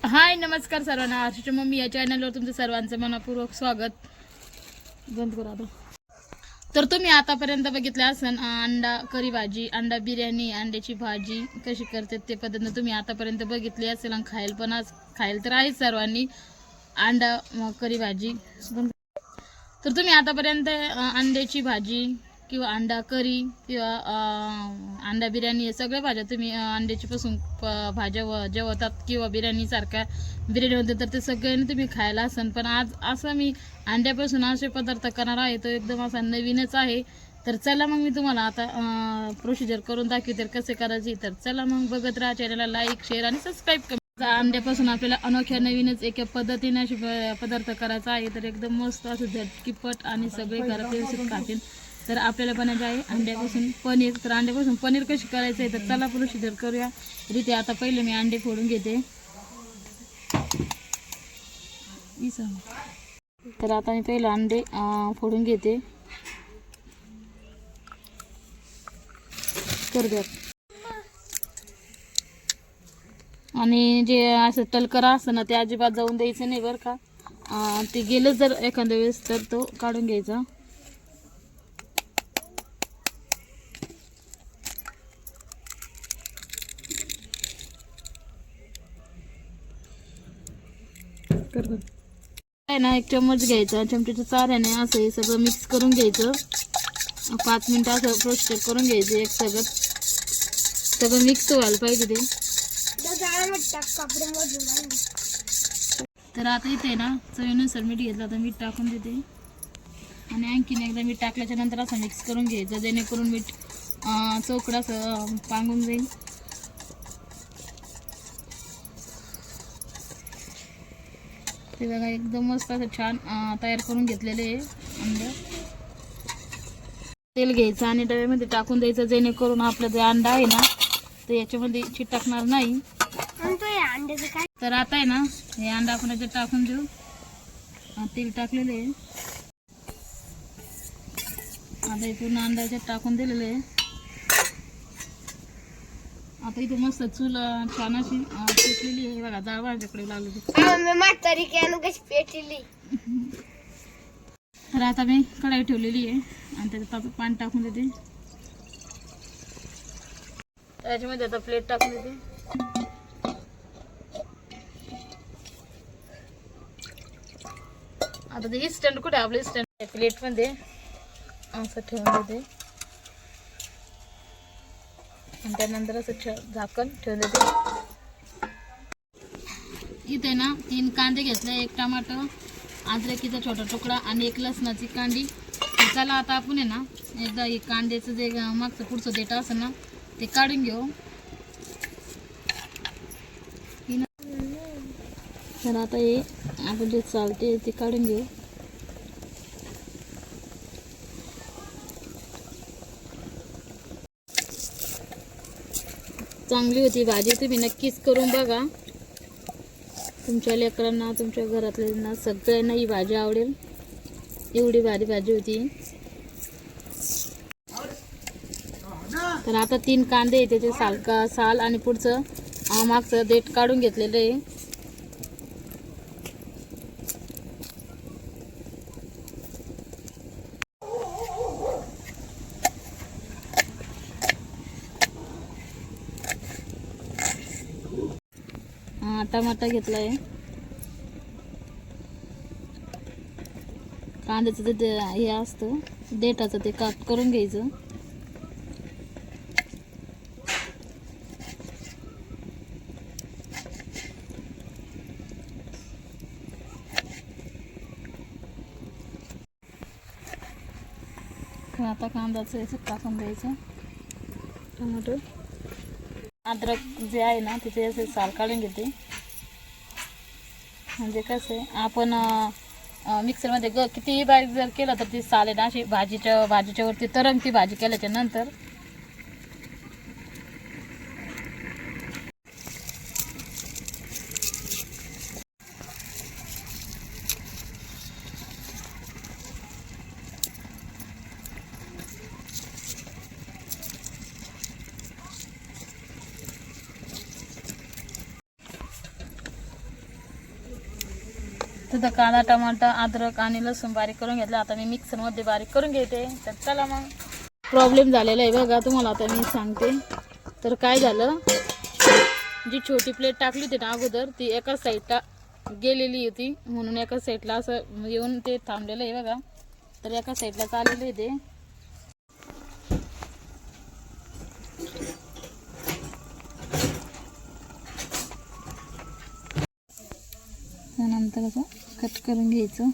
हाय नमस्कार सर्वांना, आरशीच्या मम्मी या चॅनलवर तुमचं सर्वांचं मनपूर्वक स्वागत. बंद करा आता. तर तुम्ही आतापर्यंत बघितलं असन अंडा करी भाजी, अंडा बिर्याणी, अंड्याची भाजी कशी करतात ते पद्धतीने तुम्ही आतापर्यंत बघितली असेल आणि खायला तर आहे सर्वांनी अंडा करी भाजी. तर तुम्ही आतापर्यंत अंड्याची भाजी किंवा अंडा करी किंवा अंडा बिर्याणी हे सगळ्या भाज्या तुम्ही अंड्याची पासून भाज्या जेवतात किंवा बिर्याणीसारख्या बिर्याणी होते तर ते सगळ्यांनी तुम्ही खायला असन. पण आज असं मी अंड्यापासून असे पदार्थ करणार आहे तो एकदम असा नवीनच आहे. तर चला मग मी तुम्हाला आता प्रोसिजर करून दाखवते कसे करायची. तर चला मग बघत राहा, चॅनलला लाईक शेअर आणि सबस्क्राईब करा. अंड्यापासून आपल्याला अनोख्या नवीनच एका पद्धतीने असे पदार्थ करायचा आहे. तर एकदम मस्त असं झटकीपट आणि सगळे घरात व्यवस्थित खातील. तर आपल्याला बनायचे आहे अंड्यापासून पनीर. तर अंड्यापासून पनीर कशी करायचं आहे तर चला प्रोसिजर करूया रीती. आता पहिले मी अंडे फोडून घेते. तर आता मी पहिले अंडे फोडून घेते. कर द्या. आणि जे असं टलकरा असतं ना ते अजिबात जाऊन द्यायचं नाही बरं का. ते गेलं जर एखाद्या वेळेस तर तो काढून घ्यायचा. आहे ना, एक चम्मच घ्यायचा, चमच्याच्या चाऱ्याने असं हे सगळं मिक्स करून घ्यायचं. 5 मिनिटं असं प्रोसेस करून घ्यायचं. एक सगळं मिक्स व्हायला पाहिजे ते. तर आता इथे ना चवीनुसार मीठ घेतलं, आता मीठ टाकून देते. आणि आणखीन एकदा मीठ टाकल्याच्या नंतर असं मिक्स करून घ्यायचं जेणेकरून मीठ चौकड असं पांगून जाईल. ते बघा एकदम मस्त असं छान तयार करून घेतलेले आहे अंडे. तेल घ्यायचं आणि डब्यामध्ये टाकून द्यायचं जेणेकरून आपलं जे अंडा आहे ना ते याच्यामध्ये चिटकणार नाही. तर आता आहे ना हे अंडा आपण याच्यात टाकून देऊ. तेल टाकलेले आहे. आता हे पूर्ण अंडा याच्यात टाकून दिलेलं आहे. आता इथे मस्त चूल छान अशी पेटलेली आहे बघा. जाळ माझ्याकडे लागली. तर आता मी कढाई ठेवलेली आहे आणि त्याच्यात पाणी टाकून देते. त्याच्यामध्ये आता प्लेट टाकून देते. आता ते इस्टंट कुठे आपलं इस्टंट प्लेटमध्ये असं ठेवून देते आणि त्यानंतर असं झाकण ठेवून देते. इथे ना 3 कांदे घेतले, 1 टमाटर, अद्रकीचा छोटा तुकडा आणि 1 लसणाची कांडी. चला आता आपण आहे ना एकदा हे कांद्याचं जे मागचं पुढचं देठ असं ना ते काढून घेऊ. तर आता हे आपण जे चालते ते काढून घेऊ. चांगली होती भाजी, तुम्ही नक्कीच करून बघा. तुमच्या लेकरांना तुमच्या घरातल्यांना सगळ्यांना ही भाजी आवडेल. एवढी भारी भाजी होती. तर आता 3 कांदे त्याचे साल आणि पुढचं मागचं देठ काढून घेतलेलं आहे. टमाटा घेतलाय. कांद्याचं ते हे असतं देठाचं ते काप करून घ्यायचं. आता कांद्याचं असं टाकून द्यायचं. टमाटर अद्रक जे आहे ना तिथे असे साल काढून घेते. म्हणजे कसं आहे आपण मिक्सरमध्ये कितीही बारीक जर केलं तर ती साल आहे ना अशी भाजीच्या वरती तरंगती भाजी केल्याच्या नंतर. तिथं कांदा टमाटा अद्रक आणि लसूण बारीक करून घेतलं. आता मी मिक्सरमध्ये बारीक करून घेते. तर चला मग. प्रॉब्लेम झालेला आहे बघा तुम्हाला आता मी सांगते. तर काय झालं, जी छोटी प्लेट टाकली होती ना अगोदर ती एका साईडला गेलेली होती, म्हणून एका साईडला असं येऊन ते थांबलेलं आहे बघा. तर एका साईडला चाललेलं आहे ते. नंतर असं कट करून घ्यायचं.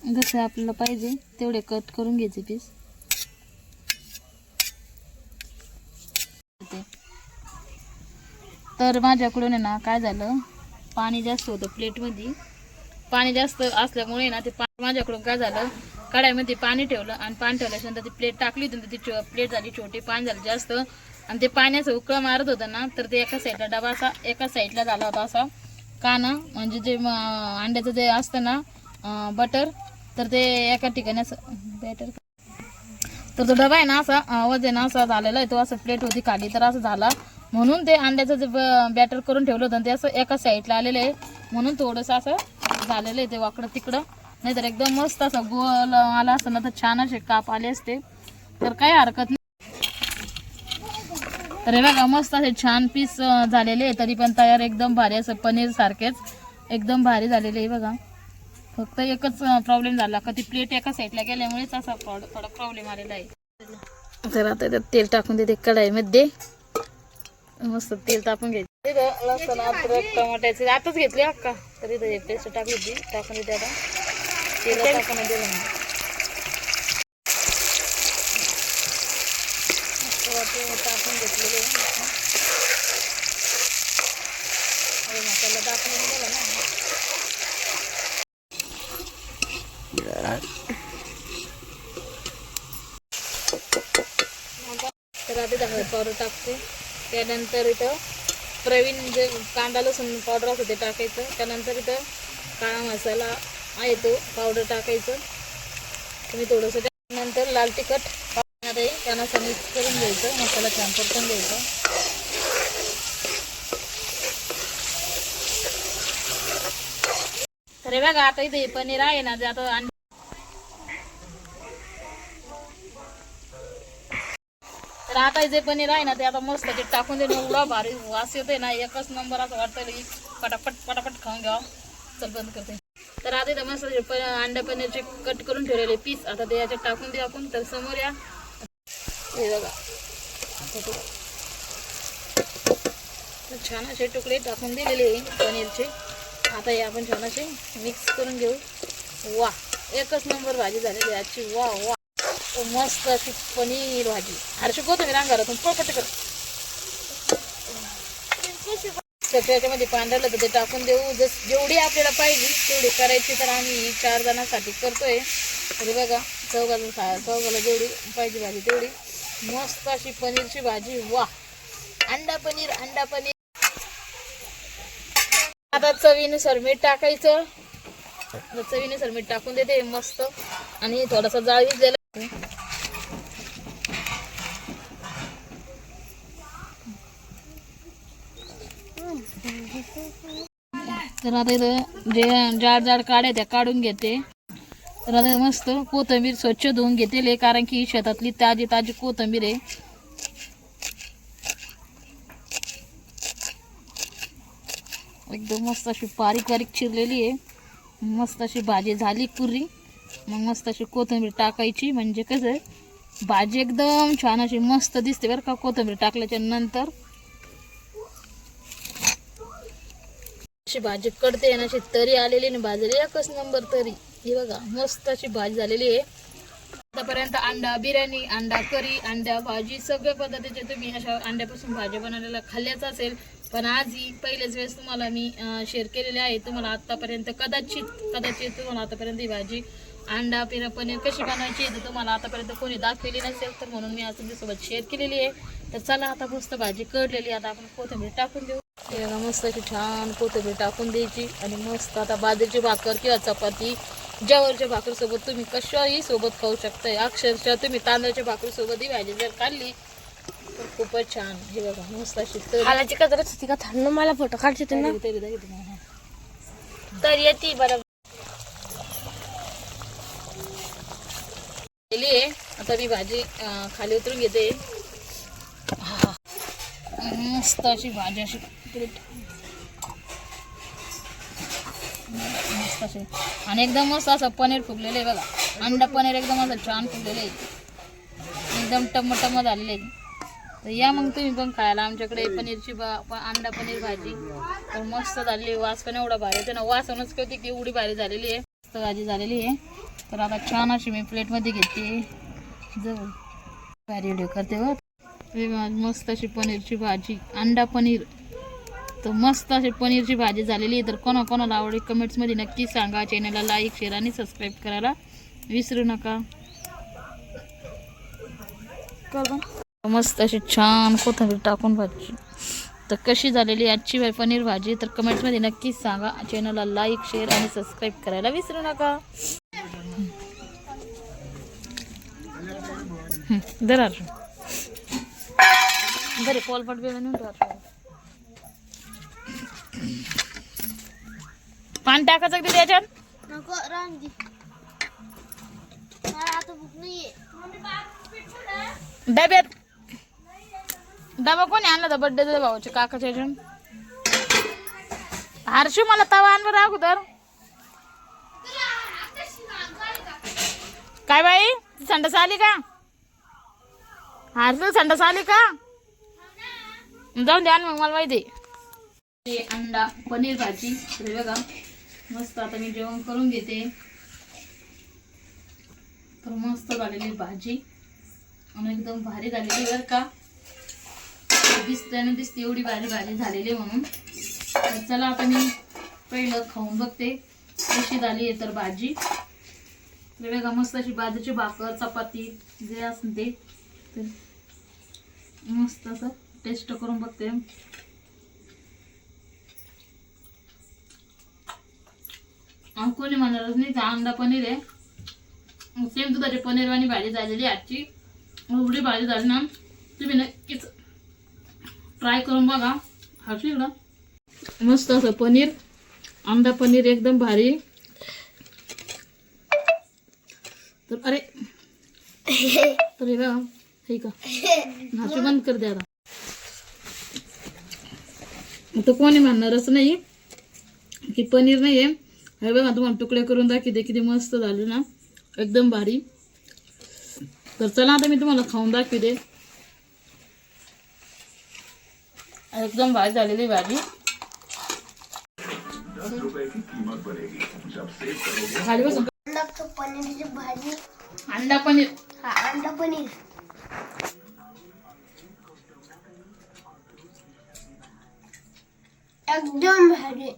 जसं आपल्याला पाहिजे तेवढे कट करून घ्यायचे पीस. तर माझ्याकडून आहे ना काय झालं, पाणी जास्त होतं प्लेटमध्ये. पाणी जास्त असल्यामुळे ना ते माझ्याकडून काय झालं, कढाईमध्ये पाणी ठेवलं आणि पाणी ठेवल्यानंतर ती प्लेट टाकली होती. ती प्लेट झाली छोटी, पाणी झालं जास्त आणि ते पाण्याचं उकळं मारत होतं ना. तर ते एका साईडला डबा असा एका साईडला झाला होता असा काना, म्हणजे जे अंड्याचं जे असतं ना बटर, तर ते एका ठिकाणी असं बॅटर. तर तो डबा आहे ना असा वजन असा झालेला आहे, तो असं प्लेट होती खाली, तर असं झाला. म्हणून ते अंड्याचं जे बॅटर करून ठेवलं होतं ते असं एका साईडला आलेलं आहे, म्हणून थोडंसं असं झालेलं आहे ते वाकडं तिकडं. नाहीतर एकदम मस्त असं गोल आला असतं ना तर छान असे काप आले असते. तर काही हरकत नाही. तर हे बघा मस्त असे छान पीस झालेले आहे, तरी पण तयार एकदम भारी, असं पनीर सारखेच एकदम भारी झालेले आहे बघा. फक्त एकच प्रॉब्लेम झाला का ती प्लेट एका साईडला गेल्यामुळेच असा थोडा प्रॉब्लेम आलेला आहे. तर आता त्यात तेल टाकून देते कढाईमध्ये. मस्त तेल तापून घ्यायचं. लसूण अद्रक टमाट्याची आताच घेतली अक्का, तर इथं पेस्ट टाकली होती, टाकून देते आता. तेल टाकून दिलं टाकून घेतलेले मसाला टाकून दिला ना. तर आता हळद पावडर टाकते. त्यानंतर इथं प्रवीण जे कांदा लसूण पावडर असतं ते टाकायचं. त्यानंतर इथं काळा मसाला आहे तो पावडर टाकायचं तुम्ही थोडंसं. त्यानंतर लाल तिखट त्यांना असं मिक्स करून घ्यायचं, मसाला छान परतून घ्यायचा. तर हे बघा आता इथे पनीर आहे ना जे आता तर आता जे पनीर आहे ना ते आता मस्त ते टाकून देणे. एवढा भारी वास येतोय ना, एकच नंबर असं वाटतं की पटापट पटापट खाऊन घ्यावं. चल बंद करते. तर आता इथं मस्त अंडा पनीरचे कट करून ठेवलेले पीस आता ते याच्यात टाकून देऊ आपण. तर समोर या हे बघा छान असे तुकडे टाकून दिलेले पनीरचे. आता हे आपण छान असे मिक्स करून घेऊ. वा एकच नंबर भाजी झालेली आजची. वा वा मस्त अशी पनीर भाजी. हरशी गोतो मी रांगारातून पटपट कर. त्याच्यामध्ये पांढरलं तर ते टाकून देऊ. जेवढी आपल्याला पाहिजे तेवढी करायची. तर आम्ही 4 जणांसाठी करतोय. तरी बघा चौघाला जेवढी पाहिजे भाजी तेवढी. मस्त अशी पनीरची भाजी. वा अंडा पनीर अंडा पनीर. आता चवीनुसार मीठ टाकायचं. चवीनुसार मीठ टाकून देते मस्त. आणि थोडासा जाळ विजलेला. तर आता इथं जे जाड जाड काड्या त्या काढून घेते. तर आता मस्त कोथिंबीर स्वच्छ धुवून घेते, कारण की शेतातली ताजी ताजी कोथिंबीर आहे. एकदम मस्त अशी बारीक बारीक चिरलेली आहे. मस्त अशी भाजी झाली पुरी. मग मस्त अशी कोथिंबीर टाकायची, म्हणजे कसं भाजी एकदम छान अशी मस्त दिसते बरं का कोथिंबीर टाकल्याच्या नंतर. अशी भाजी कडते आणि अशी तरी आलेली आणि भाजली एकच नंबर तरी. ही बघा मस्त अशी भाजी झालेली आहे. आतापर्यंत अंडा बिर्याणी, अंडा करी, अंडा भाजी सगळ्या पद्धतीचे तुम्ही अशा अंड्यापासून भाजी बनवलेला खाल्ल्याच असेल. पण आज ही पहिल्याच वेळेस तुम्हाला मी शेअर केलेली आहे. तुम्हाला आतापर्यंत कदाचित तुम्हाला आतापर्यंत ही भाजी अंडा पनीर कशी बनवायची तर तुम्हाला आतापर्यंत कोणी दाखवली नसेल, तर म्हणून मी आज तुमच्यासोबत शेअर केलेली आहे. तर चला आता मस्त भाजी कडलेली. आता आपण कोथिंबीर टाकून देऊ. मस्त अशी छान कोथिंबीर टाकून द्यायची आणि मस्त आता बाजरीची भाकर किंवा चपाती ज्वारीच्या भाकरीसोबत तुम्ही कशाही सोबत खाऊ शकताय. अक्षरशः तुम्ही तांदळाच्या भाकरीसोबत ही भाजी जर खाल्ली तर खूपच छान. हे बघा मस्त अशी तरी खालाची कदरच होती का थांब मला फोटो काढचे ते ना तरी दाखवते तुम्हाला. तर येते बरोबर. केली आहे. आता मी भाजी खाली उतरून घेते. मस्त अशी भाजी अशी प्लेट मस्त अशी आणि एकदम मस्त असं पनीर फुगलेलं आहे बघा. अंडा पनीर एकदम असं छान फुगलेलं आहे, एकदम टमटम झालेलं आहे. तर या मग तुम्ही पण खायला आमच्याकडे पनीरची अंडा पनीर भाजी तर मस्त झालेली आहे. वास पण एवढा भारी येते ना, वासनच कळते की एवढी भारी झालेली आहे. मस्त भाजी झालेली आहे. तर आता छान अशी मी प्लेटमध्ये घेते. जवळ भारी व्हिडिओ करते हो. मस्त अशी पनीरची भाजी अंडा पनीर. तर मस्त अशी पनीरची भाजी झालेली आहे. तर कोणाकोणाला आवडेल कमेंट्समध्ये नक्की सांगा. चॅनलला लाईक शेअर आणि सबस्क्राईब करायला विसरू नका. मस्त अशी छान कोथिंबीर टाकून भाजी. तर कशी झालेली आजची पनीर भाजी तर कमेंट्समध्ये नक्कीच सांगा. चॅनलला लाईक शेअर आणि सबस्क्राईब करायला विसरू नका. दर बरे पोलपट पाणी टाकायचं कधी त्याच्यात नको रांदी मला आता भूक नाहीये. डब्यात डबा कोणी आणला होता बर्थडे भाऊच्या काकाच्या ह्याच्यात. हर्षू मला तवा आणवर अगोदर. काय बाई संडास आली का? हर्षू संडास आली का? जाऊन द्या मग मला माहिती. अंडा पनीर भाजी तर बघा मस्त. आता मी जेवण करून घेते. तर मस्त झालेली भाजी आणि एकदम भारी झालेली बरं का. दिसते एवढी भारी भाजी झालेली म्हणून. तर चला आता मी पहिलं खाऊन बघते कशी झाली आहे तर भाजी. तर बघा मस्त अशी बाजूची भाकर चपाती जे असेल ते तर मस्त असं टेस्ट करून बघते. कोणी म्हणणारच नाही अंडा पनीर आहे. सेम दुधाची पनीरवाणी भाजी झालेली आजची. एवढी भाजी झाली ना तुम्ही नक्कीच ट्राय करून बघा. हर्षू इकडं मस्त असं पनीर अंडा पनीर एकदम भारी. तर अरे तर हे बघा हे का हर्षू बंद कर द्या. आता कोणी म्हणणारच नाही की पनीर नाही आहे. हे बघा तुम्हाला तुकडे करून दाखवते किती मस्त झाले ना एकदम भारी. तर चला आता मी तुम्हाला खाऊन दाखवते. एकदम भारी झालेली भाजी. खाली बसून पनीरची भाजी अंडा पनीर. हा अंडा पनीर एकदम भारी.